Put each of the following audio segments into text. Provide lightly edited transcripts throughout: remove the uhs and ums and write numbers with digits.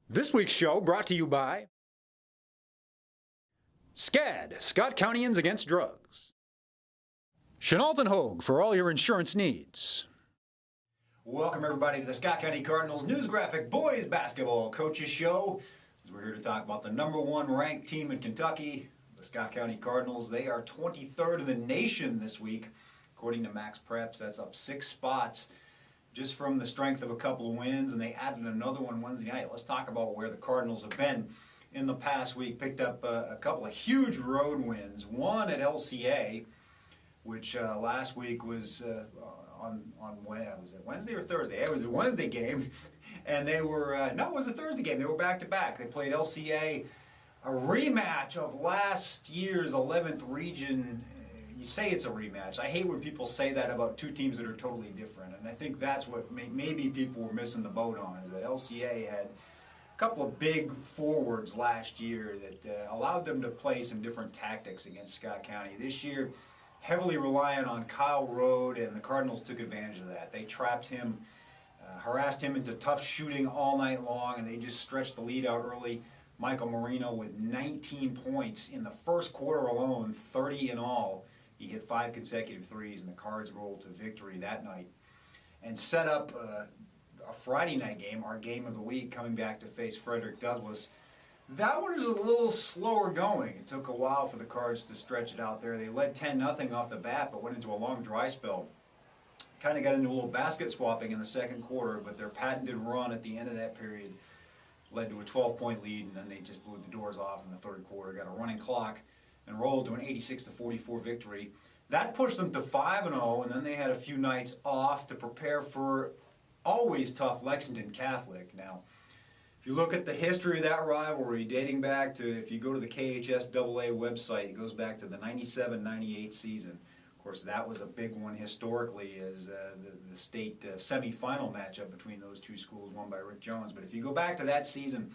This week's show brought to you by SCAD, Scott Countyans Against Drugs. Chenault and Hogue for all your insurance needs. Welcome everybody to the Scott County Cardinals News Graphic Boys Basketball Coaches Show. We're here to talk about the number one ranked team in Kentucky, the Scott County Cardinals. They are 23rd in the nation this week. According to Max Preps, that's up 6 spots just from the strength of a couple of wins, and they added another one Wednesday night. Let's talk about where the Cardinals have been in the past week. Picked up a couple of huge road wins. One at LCA, which last week was on was it Wednesday or Thursday? It was a Wednesday game, and they were no, it was a Thursday game. They were back to back. They played LCA, a rematch of last year's 11th region. You say it's a rematch. I hate when people say that about two teams that are totally different, and I think that's what maybe people were missing the boat on, is that LCA had a couple of big forwards last year that allowed them to play some different tactics against Scott County. This year, heavily reliant on Kyle Rode, and the Cardinals took advantage of that. They trapped him, harassed him into tough shooting all night long, and they just stretched the lead out early. Michael Marino with 19 points in the first quarter alone, 30 in all. He hit 5 consecutive threes, and the Cards rolled to victory that night and set up a Friday night game, our game of the week, coming back to face Frederick Douglass. That one was a little slower going. It took a while for the Cards to stretch it out there. They led 10-0 off the bat, but went into a long dry spell. Kind of got into a little basket swapping in the second quarter, but their patented run at the end of that period led to a 12-point lead, and then they just blew the doors off in the third quarter, got a running clock, and rolled to an 86-44 victory. That pushed them to 5-0, and then they had a few nights off to prepare for always tough Lexington Catholic. Now, if you look at the history of that rivalry, dating back to, if you go to the KHSAA website, it goes back to the 97-98 season. Of course, that was a big one historically, as the state semifinal matchup between those two schools, won by Rick Jones. But if you go back to that season,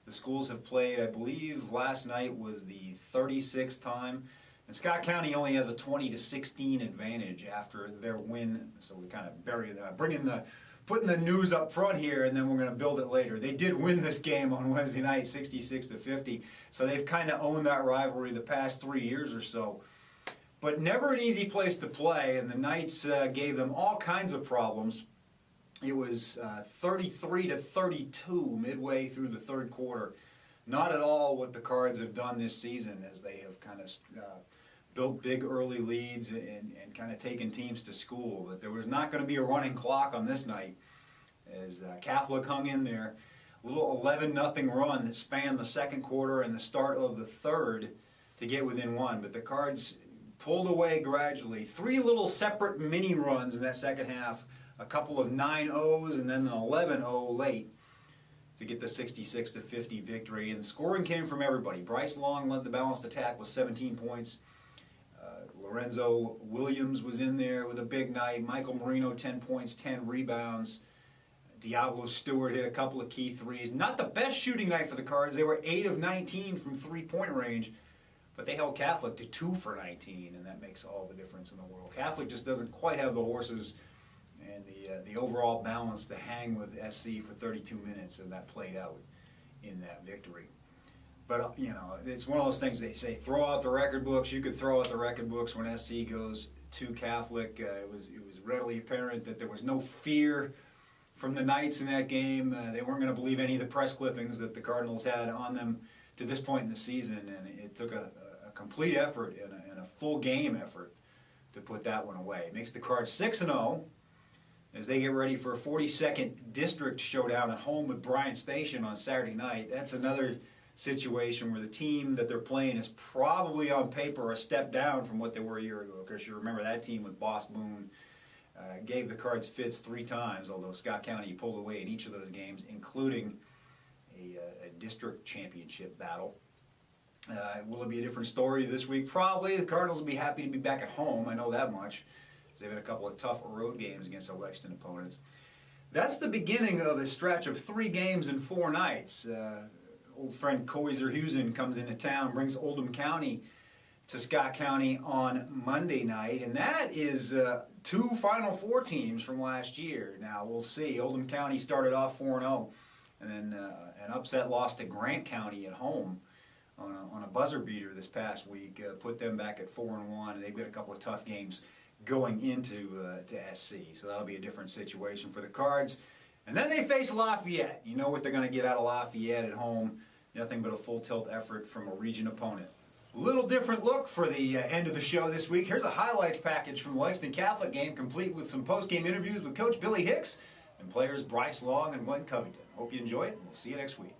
the schools have played, I believe last night was the 36th time, and Scott County only has a 20-16 advantage after their win. So we kind of putting the news up front here, and then we're going to build it later. They did win this game on Wednesday night, 66-50. So they've kind of owned that rivalry the past 3 years or so. But never an easy place to play, and the Knights gave them all kinds of problems. It was 33-32 midway through the third quarter. Not at all what the Cards have done this season, as they have kind of built big early leads and kind of taken teams to school. But there was not going to be a running clock on this night, as Catholic hung in there. A little 11-0 run that spanned the second quarter and the start of the third to get within one. But the Cards pulled away gradually. 3 little separate mini runs in that second half. A couple of 9-0s and then an 11-0 late to get the 66-50 victory. And the scoring came from everybody. Bryce Long led the balanced attack with 17 points. Lorenzo Williams was in there with a big night. Michael Marino, 10 points, 10 rebounds. Diablo Stewart hit a couple of key threes. Not the best shooting night for the Cards. They were 8 of 19 from three-point range, but they held Catholic to 2 for 19, and that makes all the difference in the world. Catholic just doesn't quite have the horses and the overall balance to hang with SC for 32 minutes, and that played out in that victory. But, it's one of those things they say, throw out the record books. You could throw out the record books when SC goes to Catholic. It was readily apparent that there was no fear from the Knights in that game. They weren't going to believe any of the press clippings that the Cardinals had on them to this point in the season, and it took a complete effort and a full game effort to put that one away. It makes the Cards 6-0. As they get ready for a 42nd district showdown at home with Bryant Station on Saturday night. That's another situation where the team that they're playing is probably on paper a step down from what they were a year ago. Because you remember that team with Boss Moon gave the Cards fits 3 times, although Scott County pulled away in each of those games, including a district championship battle. Will it be a different story this week? Probably. The Cardinals will be happy to be back at home, I know that much. They've had a couple of tough road games against their Lexington opponents. That's the beginning of a stretch of 3 games in 4 nights. Old friend Coiser Husen comes into town, brings Oldham County to Scott County on Monday night, and that is 2 Final Four teams from last year. Now, we'll see. Oldham County started off 4-0, and then an upset loss to Grant County at home on a buzzer beater this past week. Put them back at 4-1, and they've got a couple of tough games going into to SC, so that'll be a different situation for the Cards. And then they face Lafayette. You know what they're going to get out of Lafayette at home. Nothing but a full tilt effort from a region opponent. Little different look for the end of the show this week. Here's a highlights package from the Lexington Catholic game, complete with some post-game interviews with Coach Billy Hicks and players Bryce Long and Glenn Covington. Hope you enjoy it, and we'll see you next week.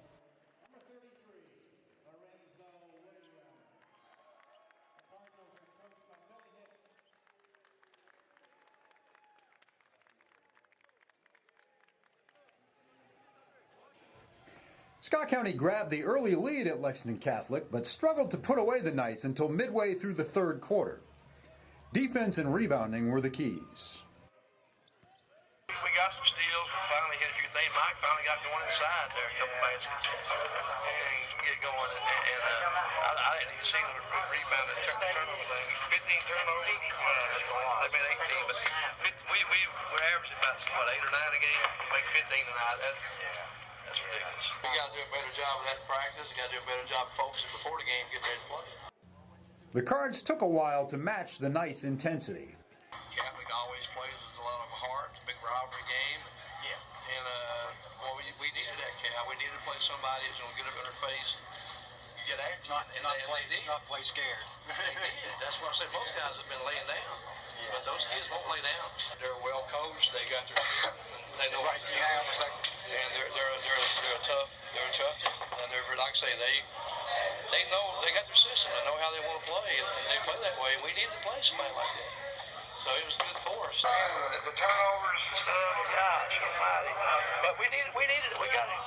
Scott County grabbed the early lead at Lexington Catholic, but struggled to put away the Knights until midway through the third quarter. Defense and rebounding were the keys. We got some steals. We finally hit a few things. Mike finally got going inside there, a couple baskets. And get going. I didn't even see the rebound and turnover thing. 15 turnovers. That's a lot. They made 18, but we're averaging about, 8 or 9 a game. We make 15 tonight. That's ridiculous. We got to do a better job of that practice. We got to do a better job of focusing before the game, getting ready to play. The Cards took a while to match the Knights' intensity. Catholic always plays with a lot of heart. It's a big rivalry game. Yeah. And we needed that, Cal. We needed to play somebody who's going to get up in her face, get after it, and they did. Not play scared. That's why I said most guys have been laying down. Yeah. But those kids won't lay down. They're well coached. They got they know what to do. And they're tough. They're tough. And they're, like I say, they know, they got their system. They know how they want to play, and they play that way. We need to play somebody like that. So it was good for us. The turnovers and stuff, gosh almighty. But we needed it. We got it.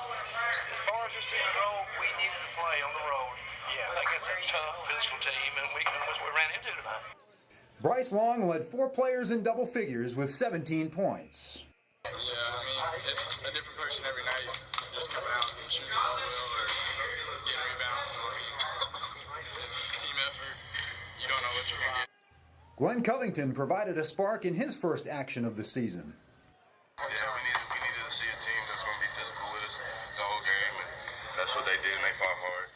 As far as this team goes, we needed to play on the road. Yeah, against a tough physical team, and we ran into tonight. Bryce Long led 4 players in double figures with 17 points. Yeah, I mean, it's a different person every night, just coming out and shooting the ball well or getting rebounds. So, I mean, it's team effort. You don't know what you're going to get. Glenn Covington provided a spark in his first action of the season. Yeah, we needed to see a team that's going to be physical with us the whole game, and that's what they did, and they fought hard.